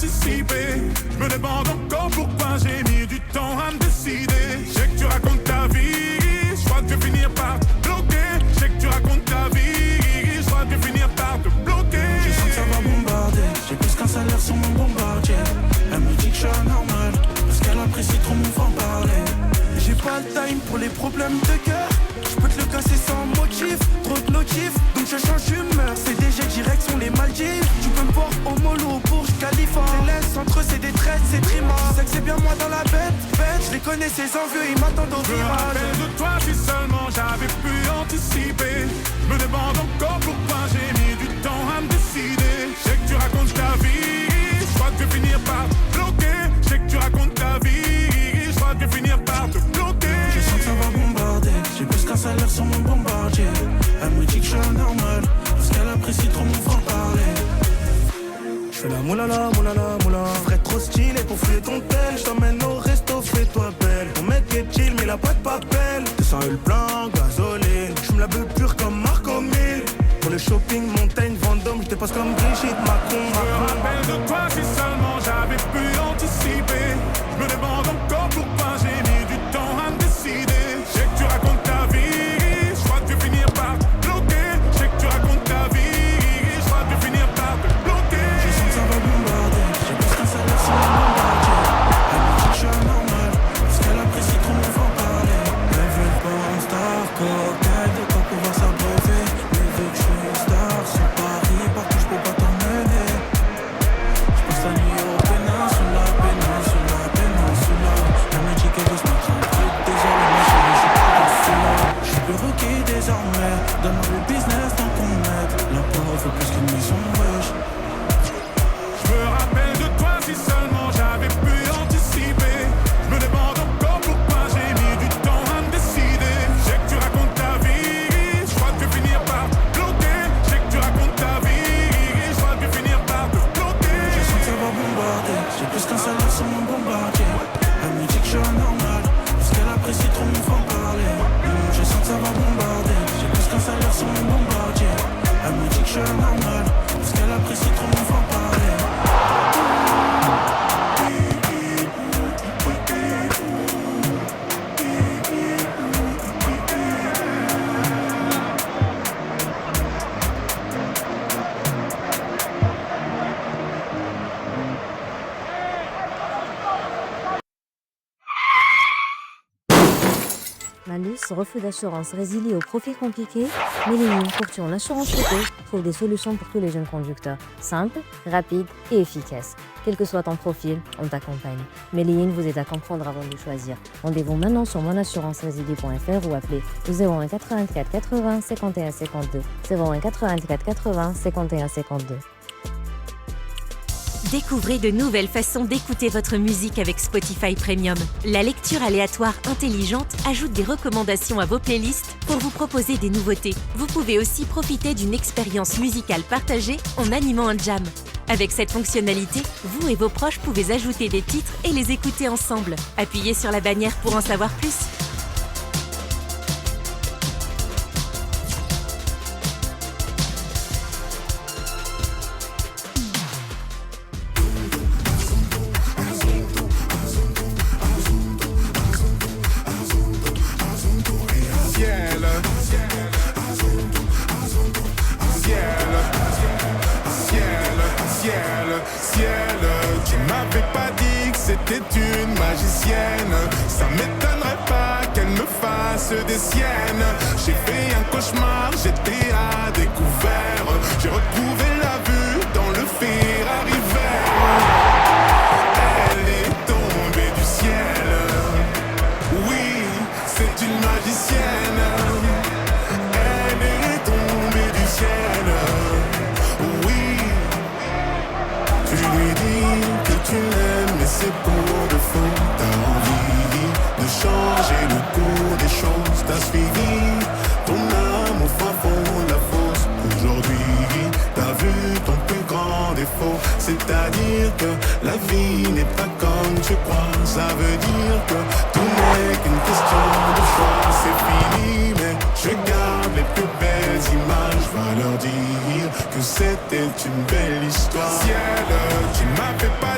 anticipé. Je me demande encore pourquoi j'ai mis du temps à me décider. Je sais que tu racontes ta vie, je crois que je vais finir par te bloquer. Je sais que tu racontes ta vie, je crois que je vais finir par te bloquer. Je sens que ça va bombarder, j'ai plus qu'un salaire sur mon bombardier. Elle me dit que je suis anormal, parce qu'elle apprécie trop mon franc-parler. J'ai pas le time pour les problèmes de cœur. Je peux te le casser sans motif, trop de notifs, donc je change d'humeur. CDG direction les Maldives. Tu peux me voir au mollo au Burj Khalifa. Les laisse entre eux c'est des traites, c'est trima. Tu sais que c'est bien moi dans la bête, je les connais ces envieux, ils m'attendent au Je me virage. rappelle de toi si seulement j'avais pu anticiper. Je me demande encore pourquoi j'ai mis du temps à me décider. Je sais que tu racontes ta vie, je crois que je vais finir par te bloquer. Je sais que tu racontes ta vie, je crois que je vais finir par te bloquer. Je sens que ça va bombarder, j'ai plus qu'un salaire sur mon bombardier. Elle me dit que je suis anormal, parce qu'elle apprécie trop mon franc-parler. Je fais la moulala, moulala, moula. Je ferais trop stylé pour fouiller ton tel. Je t'emmène au resto, fais-toi belle. Ton mec est chill, mais il a pas de papel. 200 le plein, gasoline. Je me la veux pure comme Marco 1000. Pour le shopping, montagne, Vendôme, je dépasse comme Brigitte Macron. Je me rappelle de toi si seulement j'avais pu anticiper. Je me demande encore pourquoi j'ai mis du temps à me décider. Je sais que tu racontes ta vie, je crois que je vais finir par te bloquer. Je sais que tu racontes ta vie, je crois que je vais finir par te bloquer. Je sens que ça va bombarder, j'ai plus qu'un salaire sur mon bombardier. Elle me dit que je suis anormal, parce qu'elle apprécie trop mon franc-parler. Elle veut pas un star, cocktail, de quoi pouvoir s'abreuver. Mais vu que je suis une star sur Paris, partout je peux pas t'emmener. Je passe la nuit au péninsula, péninsula, péninsula. Elle me dit qu'elle veut se mettre en truc, désolé mais je suis pas de cela. Je suis plus rookie désormais, donne-moi le business tant qu'on m'aide. La pauvre veut plus qu'une maison, wesh. Je me rappelle de toi si seulement j'avais pu anticiper. Je me demande encore pourquoi j'ai mis du temps à me décider. Je sais que tu racontes ta vie, je crois que je vais finir par te bloquer. Je sais que tu racontes ta vie, je crois que je vais finir par te bloquer. Je sens que ça va bombarder, j'ai plus qu'un salaire sur mon bombardier. Elle me dit que je suis anormal, parce qu'elle apprécie trop mon franc-parler. Je sens que ça va bombarder, j'ai plus qu'un salaire sur mon bombardier. Elle me dit que je suis anormal, parce qu'elle apprécie trop mon franc-parler. Malus, refus d'assurance résilié aux profils compliqués. Méline, courtier en assurance auto, trouve des solutions pour tous les jeunes conducteurs. Simple, rapide et efficace. Quel que soit ton profil, on t'accompagne. Méline vous aide à comprendre avant de choisir. Rendez-vous maintenant sur monassurancerésilié.fr ou appelez au 01 84 80 51 52. 01 84 80 51 52. Découvrez de nouvelles façons d'écouter votre musique avec Spotify Premium. La lecture aléatoire intelligente ajoute des recommandations à vos playlists pour vous proposer des nouveautés. Vous pouvez aussi profiter d'une expérience musicale partagée en animant un jam. Avec cette fonctionnalité, vous et vos proches pouvez ajouter des titres et les écouter ensemble. Appuyez sur la bannière pour en savoir plus. C'était une magicienne, ça m'étonnerait pas qu'elle me fasse des siennes. J'ai fait un cauchemar, j'étais à découvert. J'ai retrouvé la vue dans le Ferrari vert. Elle est tombée du ciel. Oui, c'est une magicienne. Elle est tombée du ciel. Oui, tu lui dis que tu l'aimes, mais c'est pour de faux. T'as envie de changer le cours des choses. T'as suivi ton âme au fin fond de la fosse. Aujourd'hui, t'as vu ton plus grand défaut. C'est-à-dire que la vie n'est pas comme tu crois. Ça veut dire que tout n'est qu'une question de choix. C'est fini, mais je garde les plus belles images. Va leur dire que c'était une belle histoire. Ciel, tu m'as fait pas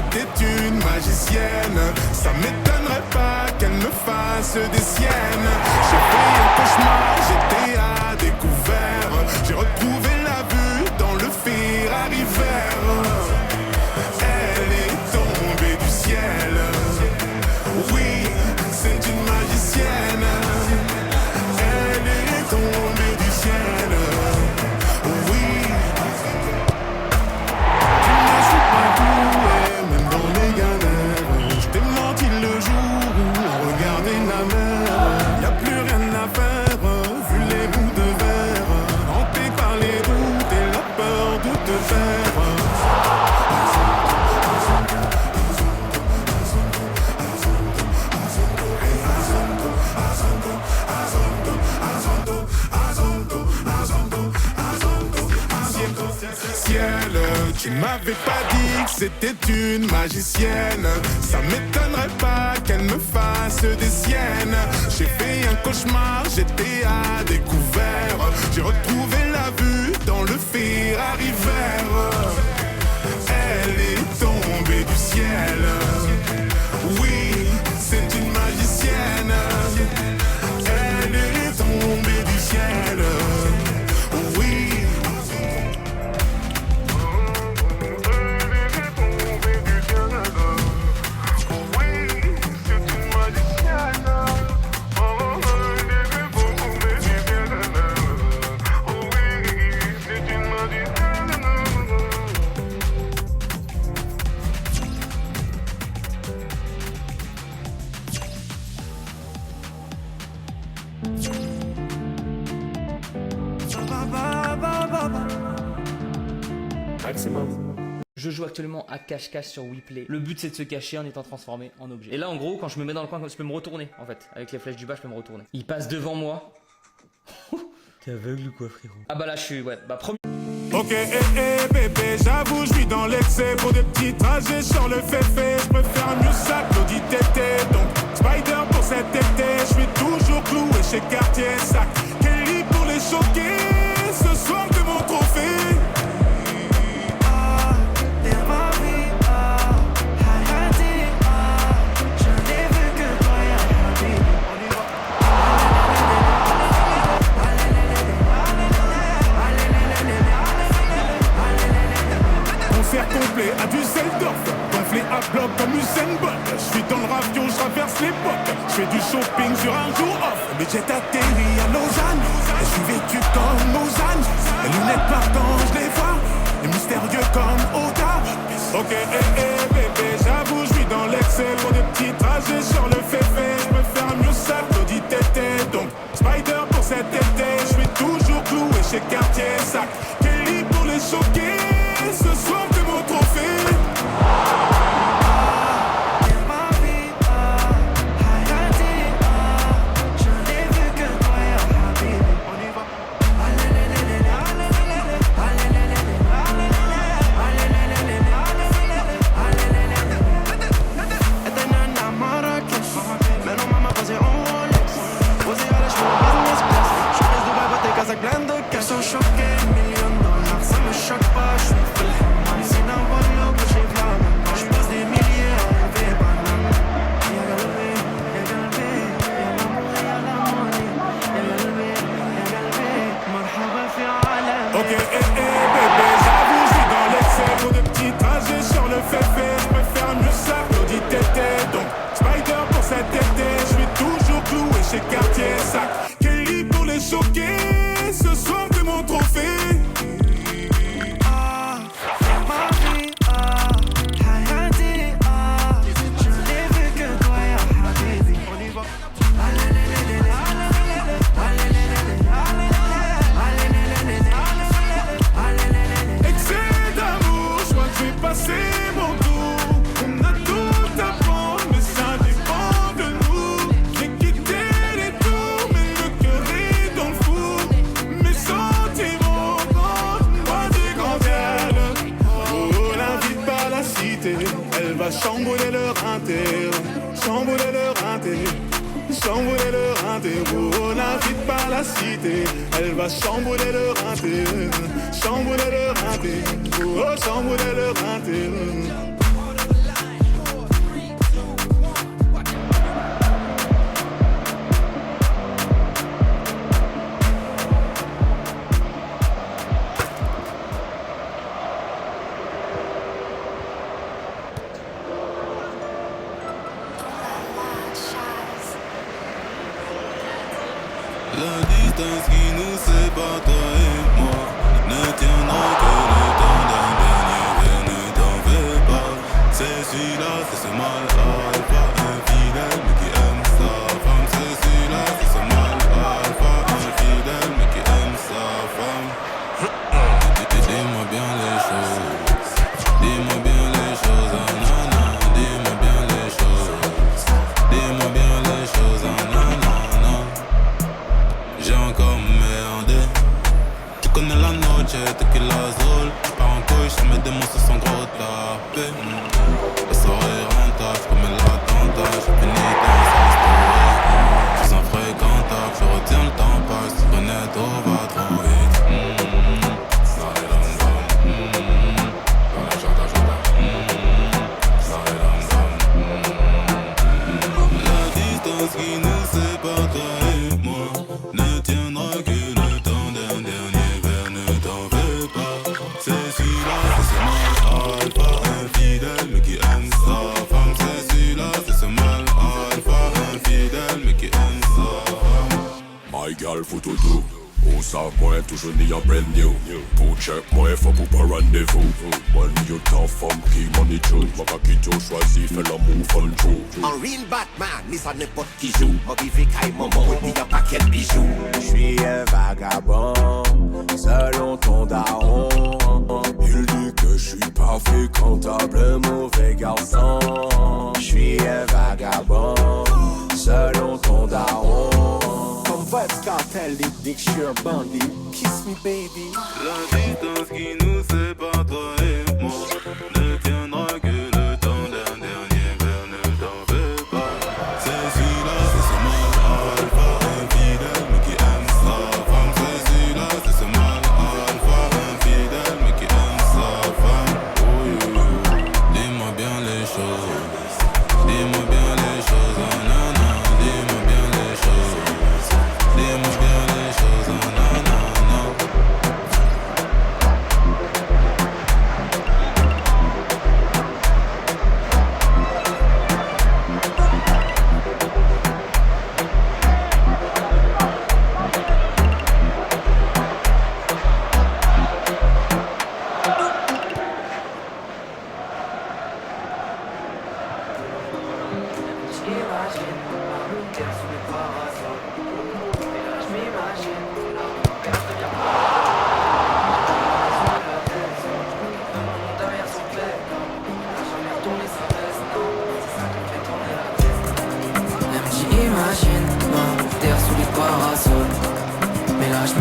c'était une magicienne. Ça m'étonnerait pas qu'elle me fasse des siennes. J'ai fait un cauchemar, j'étais à découvert. J'ai retrouvé la vue dans le Ferrari vert. Elle est tombée du ciel. Oui, c'est une magicienne. Elle est tombée du ciel. Oui. Tu ne suis pas doué, même dans les galères. Je t'ai menti le jour où on regardait la mer. Y'a plus rien à faire, vu les bouts de verre. Hanté par les doutes et la peur de te faire. Ciel, tu m'avais pas dit que c'était une magicienne. Ça m'étonnerait pas qu'elle me fasse des siennes. J'ai fait un cauchemar, j'étais à découvert. J'ai retrouvé la vue dans le Ferrari vert. Elle est tombée du ciel. Oui, c'est une magicienne. Elle est tombée du ciel. Oui. Je joue actuellement à cache-cache sur WePlay. Le but c'est de se cacher en étant transformé en objet. Et là en gros quand je me mets dans le coin, je peux me retourner en fait. Avec les flèches du bas je peux me retourner. Il passe devant moi. T'es aveugle ou quoi frérot? Ah bah là je suis premier. Ok, bébé, j'avoue, je suis dans l'excès. Pour des petits trajets sur le féfé, je préfère mieux ça que l'audit tété. Donc, Spider pour cet été, je suis toujours cloué chez Cartier Sac. Kelly pour les choquer, ce soir que mon trophée. Concert complet à Düsseldorf, gonflé à bloc comme Usain Bolt. Je suis dans le ravio, je traverse l'époque. Je fais du shopping sur un jour off. Mais j'ai atterri à Lausanne, et je suis vêtu comme Lausanne. Les lunettes partent quand je les vois, et mystérieux comme Oda. Ok, bébé, j'avoue, je suis dans l'excès. Pour des petits trajets sur le féfé, je préfère mieux ça que l'audit tété. Donc, Spider pour cet été, je suis toujours cloué chez Cartier Sac. Kelly pour les choquer, ce soir que mon trophée. Qu'elles sont choquées, $1 million, ça me choque pas, je suis full. C'est dans le que j'ai pas. Je passe des milliers à enlever banane. Y'a galvé, y'a l'amour, y'a la money. Y'a galvé, marhaba fi alam. Ok, bébé, j'avoue, je suis dans l'excès. Pour de petits trajets sur le féfé, je préfère mieux ça que l'audit tété. Donc, Spider pour cet été, je suis toujours cloué chez Cartier Sac. Kelly pour les choquer, ce soir que mon trophée. Chambouler leur inter, chambouler leur inter, chambouler leur inter. Oh, n'invite pas la cité, elle va chambouler leur inter, chambouler leur inter. Oh, chambouler leur inter. La distance qui nous sépare, toi et moi, ne tiendra que le temps d'un dernier verre, ne t'en fais pas. C'est celui-là, c'est ce mal alpha, infidèle mais qui aime sa femme. C'est celui-là, c'est ce mal alpha, infidèle mais qui aime sa femme. Dis-moi bien les choses, dis-moi bien les choses, ah nana, dis-moi bien les choses, dis-moi bien les choses, ah nana. J'ai encore merdé. Tu connais la noche, tequila azul. J'pars en couille, j'mets des mots sur son gros tapé. La soirée rentable, j'commets l'attentat. J'ai fini dans sa story. J'suis infréquentable, je retiens le temps passe. Tu connais, tout va trop vite. La distance qui nous sépare, toi et moi, ne tiendra que le temps d'un dernier verre, ne t'en fais pas. C'est celui-là, c'est ce mal alpha, infidèle mais qui aime sa femme. C'est celui-là, c'est ce mal alpha, infidèle mais qui aime sa femme. My girl for to do. Où ça moi toujours ni un brand new. Pour check moi faut pour pas rendez-vous. When you tough femme qui money joue. Maka qui t'o choisi fait l'amour fun true. Un real Batman, ni ça n'importe qui joue. Moi qui fais caille maman, il y a pas quel bijou. J'suis un vagabond, selon ton daron. Il dit que je suis pas Fréquentable, mauvais garçon. J'suis un vagabond, selon ton daron. Comme Vibes Cartel, il dit que j'suis un bandit. Kiss me baby. La distance qui nous sépare, toi et moi, ne tiendra que le temps d'un dernier verre, ne t'en fais pas. C'est celui-là, c'est ce mal alpha, infidèle mais qui aime sa femme. C'est celui-là, c'est ce mal alpha, infidèle mais qui aime sa femme. Oh, dis-moi bien les choses, dis-moi bien les choses, oh, nana, dis-moi bien les choses, dis-moi bien les choses, oh, nana.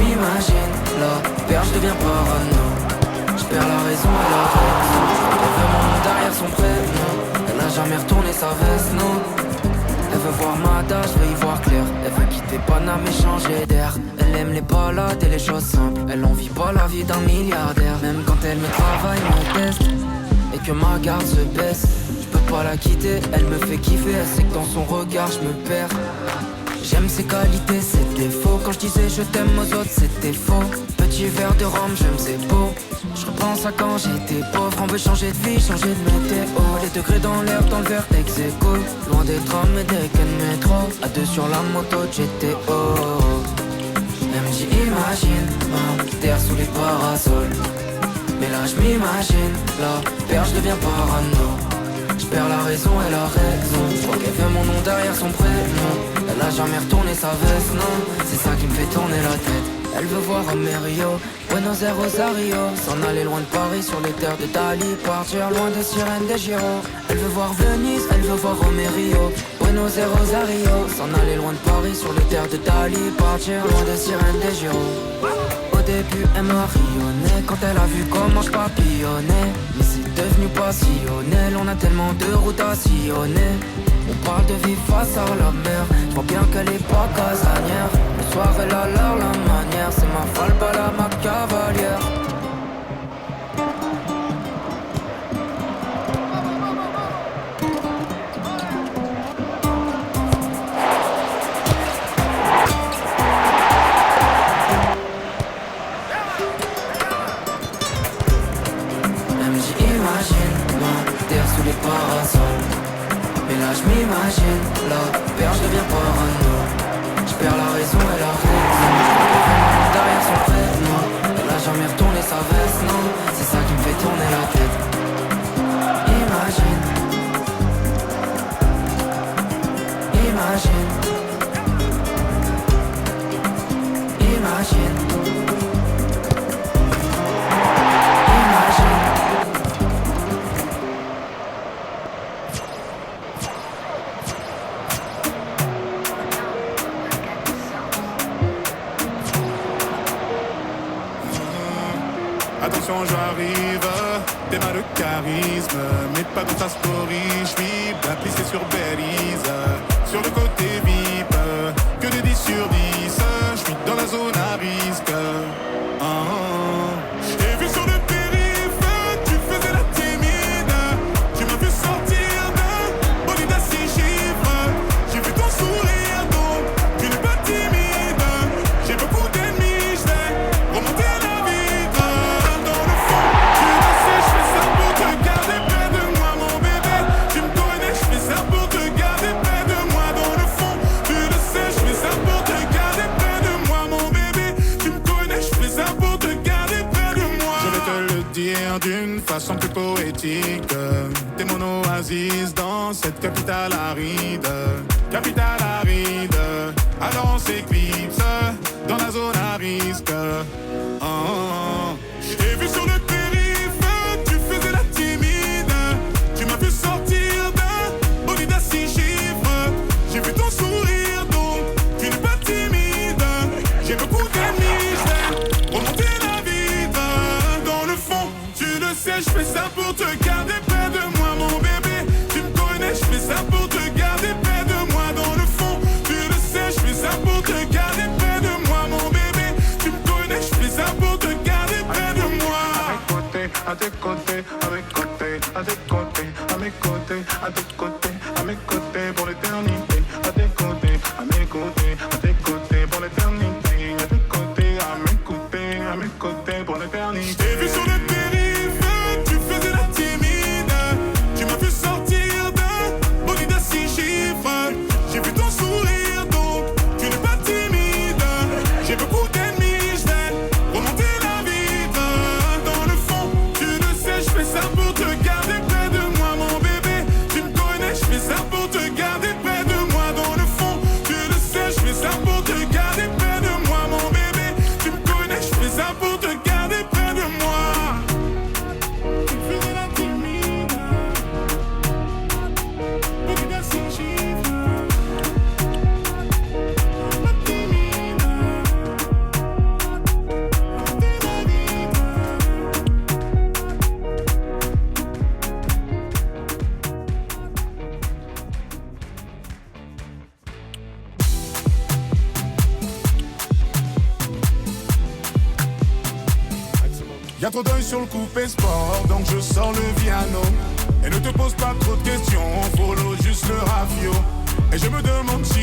J'imagine, la perche devient parano. J'perds la raison et la raison. Elle veut mon nom derrière son prénom. Elle n'a jamais retourné sa veste, non. Elle veut voir ma tâche, veut y voir clair. Elle veut quitter Paname et changer d'air. Elle aime les balades et les choses simples. Elle en vit pas la vie d'un milliardaire. Même quand elle me travaille, me teste et que ma garde se baisse, je peux pas la quitter, elle me fait kiffer. Elle sait que dans son regard je me perds. J'aime ses qualités, ses défauts. Quand je disais je t'aime aux autres, c'était faux. Petit verre de rhum, j'aime c'est beau. Je repense à quand j'étais pauvre. On veut changer de vie, changer de météo. Les degrés dans l'air, dans le verre ex aequo. Loin des trams et des quais de métro. À deux sur la moto GTO. Elle me dit imagine, terre sous les parasols. Mais là je m'imagine, la perche devient parano. J'perds la raison et la raison. J'crois qu'elle veut mon nom derrière son prénom. Elle a jamais retourné sa veste, non. C'est ça qui me fait tourner la tête. Elle veut voir Amerio, Buenos Aires, Rosario. S'en aller loin de Paris sur les terres de Dali. Partir loin des sirènes des Giro. Elle veut voir Venise, elle veut voir Romerio, Buenos Aires, Rosario. S'en aller loin de Paris sur les terres de Dali. Partir loin des sirènes des Giro. Au début elle m'a rayonné quand elle a vu comment je papillonnais. Mais c'est devenu passionnel, on a tellement de routes à sillonner. On parle de vivre face à la mer, je vois bien qu'elle est pas casanière. Le soir elle a l'air la manière, c'est ma falba la ma cavalière. Sous les parasols. Mais là je m'imagine, la perche devient parano. J'perds la raison et la raison. attention, j'arrive. Des mains de charisme, mais pas de trasporis. J'suis blacklisté sur Belize. Sur le côté VIP, que des 10 sur 10. J'suis dans la zone à risque. J'ai vu sur le périph', tu faisais la timide. Tu m'as vu sortir d'un bolide à 6 chiffres. J'ai vu ton sourire, donc tu n'es pas timide. J'ai beaucoup d'ennemis, j'vais remonter la vitre. Dans le fond, tu le sais, j'fais ça pour te garder près de moi, mon bébé. Tu me connais, j'fais ça pour te garder près de moi. Dans le fond, tu le sais, j'fais ça pour te garder près de moi, mon bébé. Tu me connais, j'fais ça pour te garder près de moi. Je vais te le dire d'une façon plus poétique. T'es mon oasis dans cette capitale aride. Capitale aride. Alors on s'éclipse dans la zone à risque. J'ai vu sur le périph', tu faisais la timide. Tu m'as vu sortir d'un bolide à 6 chiffres. J'ai vu ton sourire, donc tu n'es pas timide. J'ai beaucoup d'ennemis, j'vais remonter la vitre. Dans le fond, tu le sais, j'fais ça pour te garder près de moi, mon bébé. Tu me connais, j'fais ça pour te garder près de moi. Dans le fond, tu le sais, j'fais ça pour te garder près de moi, mon bébé. Tu me connais, j'fais ça pour te garder près de moi. À tes côtés, à mes côtés, à tes côtés, à mes côtés, à tes côtés, à mes côtés pour l'éternité. À tes côtés, à mes côtés, à tes côtés pour l'éternité. À tes côtés, à mes côtés pour l'éternité. J'ai vu sur le périph', tu faisais la timide. Tu m'as vu sortir d'un bolide à 6 chiffres. J'ai vu ton sourire, donc tu n'es pas timide. J'ai beaucoup d'ennemis, j'vais remonter la vitre. Dans le fond, tu le sais, j'fais ça pour te garder près de moi, mon bébé. Tu me connais, j'fais ça pour te garder près de moi. Dans le fond, tu le sais, j'fais ça pour te garder près de moi, mon bébé. Tu me connais, j'fais ça pour te garder près de moi. Tu faisais la timide. Bolide à 6 chiffres. Pas timide. Remonter la vitre. Y'a trop d'œil sur le coupé sport, donc je sors le piano. Et ne te pose pas trop de questions, follow juste le rafio. Et je me demande si